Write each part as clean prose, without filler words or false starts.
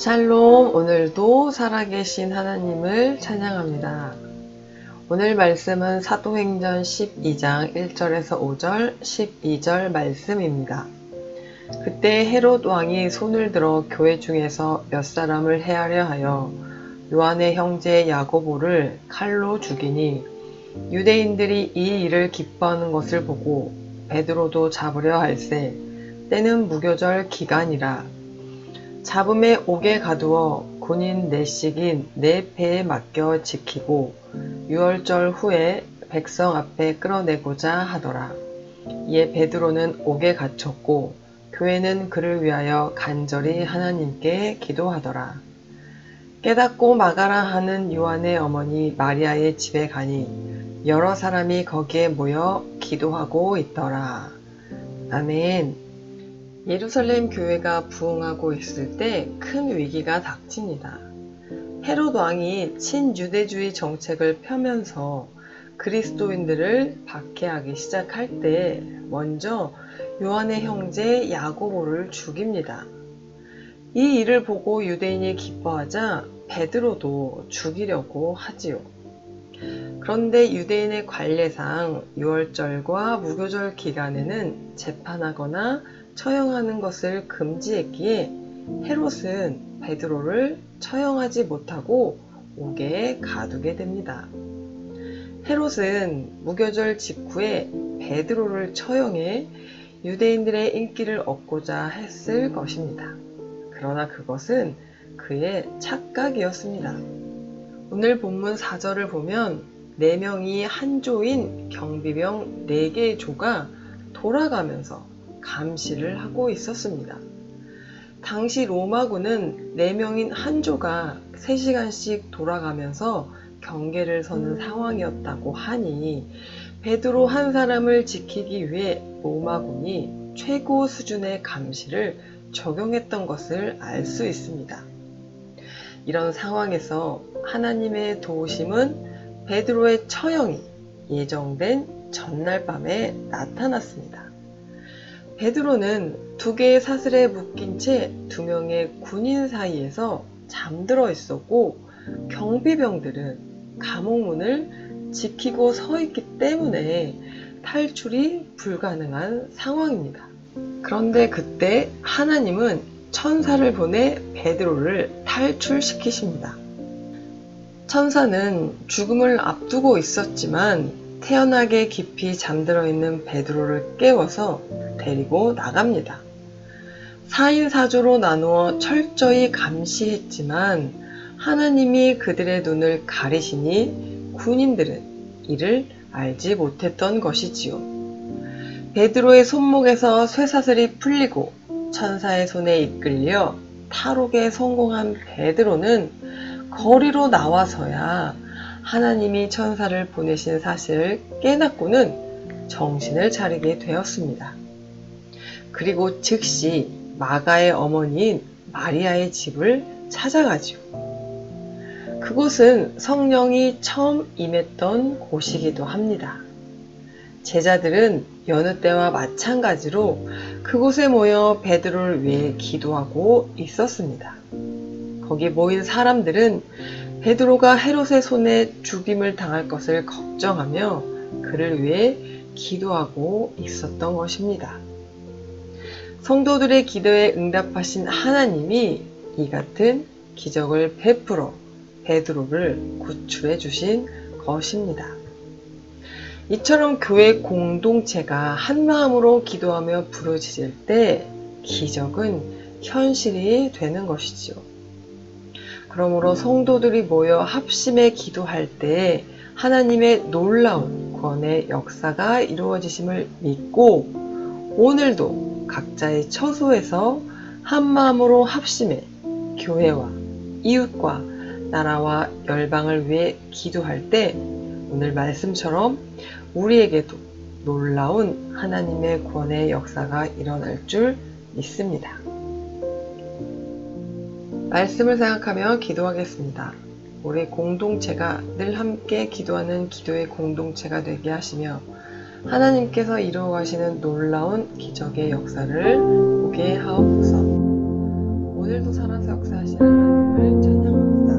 샬롬, 오늘도 살아계신 하나님을 찬양합니다. 오늘 말씀은 사도행전 12장 1절에서 5절, 12절 말씀입니다. 그때 헤롯 왕이 손을 들어 교회 중에서 몇 사람을 해하려 하여 요한의 형제 야고보를 칼로 죽이니 유대인들이 이 일을 기뻐하는 것을 보고 베드로도 잡으려 할세 때는 무교절 기간이라. 잡음에 옥에 가두어 군인 4씩인 4패에 맡겨 지키고 유월절 후에 백성 앞에 끌어내고자 하더라. 이에 베드로는 옥에 갇혔고 교회는 그를 위하여 간절히 하나님께 기도하더라. 깨닫고 마가라 하는 요한의 어머니 마리아의 집에 가니 여러 사람이 거기에 모여 기도하고 있더라. 아멘. 예루살렘 교회가 부흥하고 있을 때 큰 위기가 닥칩니다. 헤롯 왕이 친유대주의 정책을 펴면서 그리스도인들을 박해하기 시작할 때 먼저 요한의 형제 야고보를 죽입니다. 이 일을 보고 유대인이 기뻐하자 베드로도 죽이려고 하지요. 그런데 유대인의 관례상 유월절과 무교절 기간에는 재판하거나 처형하는 것을 금지했기에 헤롯은 베드로를 처형하지 못하고 옥에 가두게 됩니다. 헤롯은 무교절 직후에 베드로를 처형해 유대인들의 인기를 얻고자 했을 것입니다. 그러나 그것은 그의 착각이었습니다. 오늘 본문 4절을 보면 4명이 한 조인 경비병 4개의 조가 돌아가면서 감시를 하고 있었습니다. 당시 로마군은 4명인 한 조가 3시간씩 돌아가면서 경계를 서는 상황이었다고 하니 베드로 한 사람을 지키기 위해 로마군이 최고 수준의 감시를 적용했던 것을 알 수 있습니다. 이런 상황에서 하나님의 도우심은 베드로의 처형이 예정된 전날 밤에 나타났습니다. 베드로는 2개의 사슬에 묶인 채 2명의 군인 사이에서 잠들어 있었고 경비병들은 감옥문을 지키고 서 있기 때문에 탈출이 불가능한 상황입니다. 그런데 그때 하나님은 천사를 보내 베드로를 탈출시키십니다. 천사는 죽음을 앞두고 있었지만 태연하게 깊이 잠들어 있는 베드로를 깨워서 데리고 나갑니다. 4인 4조로 나누어 철저히 감시했지만 하나님이 그들의 눈을 가리시니 군인들은 이를 알지 못했던 것이지요. 베드로의 손목에서 쇠사슬이 풀리고 천사의 손에 이끌려 탈옥에 성공한 베드로는 거리로 나와서야 하나님이 천사를 보내신 사실을 깨닫고는 정신을 차리게 되었습니다. 그리고 즉시 마가의 어머니인 마리아의 집을 찾아가죠. 그곳은 성령이 처음 임했던 곳이기도 합니다. 제자들은 여느 때와 마찬가지로 그곳에 모여 베드로를 위해 기도하고 있었습니다. 거기 모인 사람들은 베드로가 헤롯의 손에 죽임을 당할 것을 걱정하며 그를 위해 기도하고 있었던 것입니다. 성도들의 기도에 응답하신 하나님이 이 같은 기적을 베풀어 베드로를 구출해 주신 것입니다. 이처럼 교회 공동체가 한마음으로 기도하며 부르짖을 때 기적은 현실이 되는 것이지요. 그러므로 성도들이 모여 합심해 기도할 때 하나님의 놀라운 구원의 역사가 이루어지심을 믿고 오늘도 각자의 처소에서 한마음으로 합심해 교회와 이웃과 나라와 열방을 위해 기도할 때 오늘 말씀처럼 우리에게도 놀라운 하나님의 구원의 역사가 일어날 줄 믿습니다. 말씀을 생각하며 기도하겠습니다. 우리 공동체가 늘 함께 기도하는 기도의 공동체가 되게 하시며 하나님께서 이루어 가시는 놀라운 기적의 역사를 보게 하옵소서. 오늘도 살아서 역사하시는 하나님을 찬양합니다.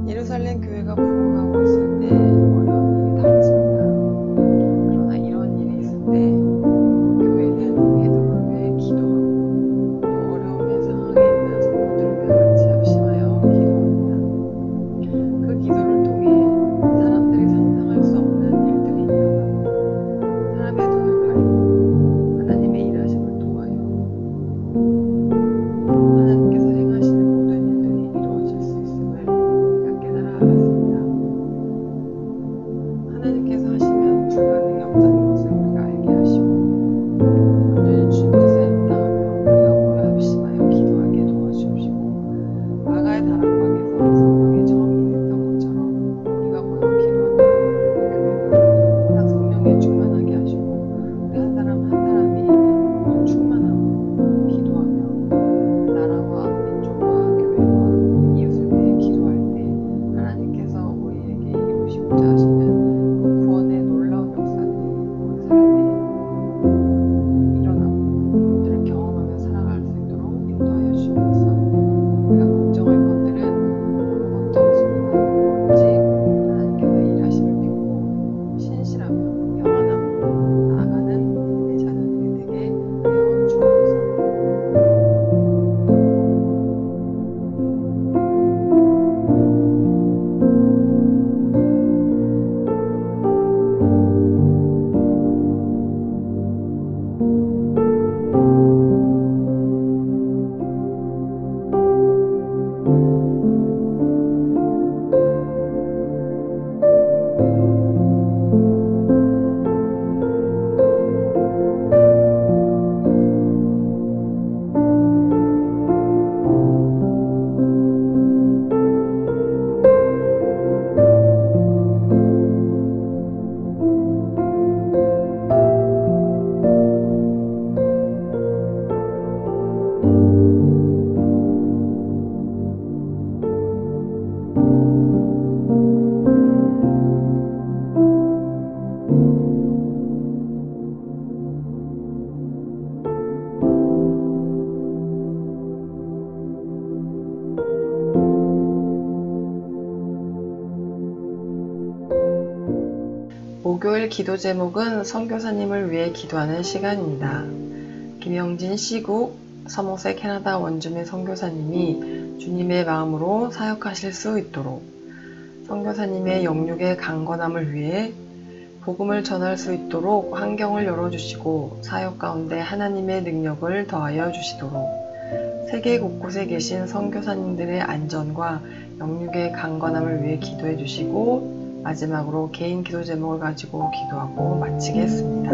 예루살렘 교회가 부흥하고 있을 때 어려운 일이 닥칩니다. 그러나 이런 일이 있을 때 교회는 회복을 위해 기도하고 또 어려움의 상황에 있는 성도들을 위해 같이 합심하여 기도합니다. 그 기도를 통해 사람들이 상상할 수 없는 일들이 일어나고 사람의 눈을 가리고 하나님의 일하심을 통하여 하나님께서 행하시는 모든 일들이 이루어질 수 있음을 우리가 깨달아 알았습니다. 하나님께서 하시면 불가능이 없다는 것을 우리가 알게 하시고 온전히 주님 뜻에 합당하며 우리가 모여 합심하여 기도하게 도와주옵시고 마가의 다락방에서 성령이 처음 임했던 것처럼 우리가 모여 기도하는 교회가 항상 성령에 충만하게 하시고 우리 한 사람 한 사람이 모두 충만함으로 기도하며 나라와 민족과 교회와 이웃을 위해 기도할 때 하나님께서 우리에게 이루시고자 하시는 그 구원의 놀라운 역사들이 우리 삶에 일어나고 그들을 경험하며 살아갈 수 있도록 인도하여 주옵소서. 우리가 걱정할 것들은 아무것도 없습니다. 오직 하나님께서 일하심을 믿고 신실하며 평안함으로 나아가는 믿음의 자녀들이 되게 하여 주옵소서. 목요일 기도 제목은 선교사님을 위해 기도하는 시간입니다. 김영진 시국 서머셋 캐나다 원주민 선교사님이 주님의 마음으로 사역하실 수 있도록 선교사님의 영육의 강건함을 위해 복음을 전할 수 있도록 환경을 열어주시고 사역 가운데 하나님의 능력을 더하여 주시도록 세계 곳곳에 계신 선교사님들의 안전과 영육의 강건함을 위해 기도해 주시고 마지막으로 개인 기도 제목을 가지고 기도하고 마치겠습니다.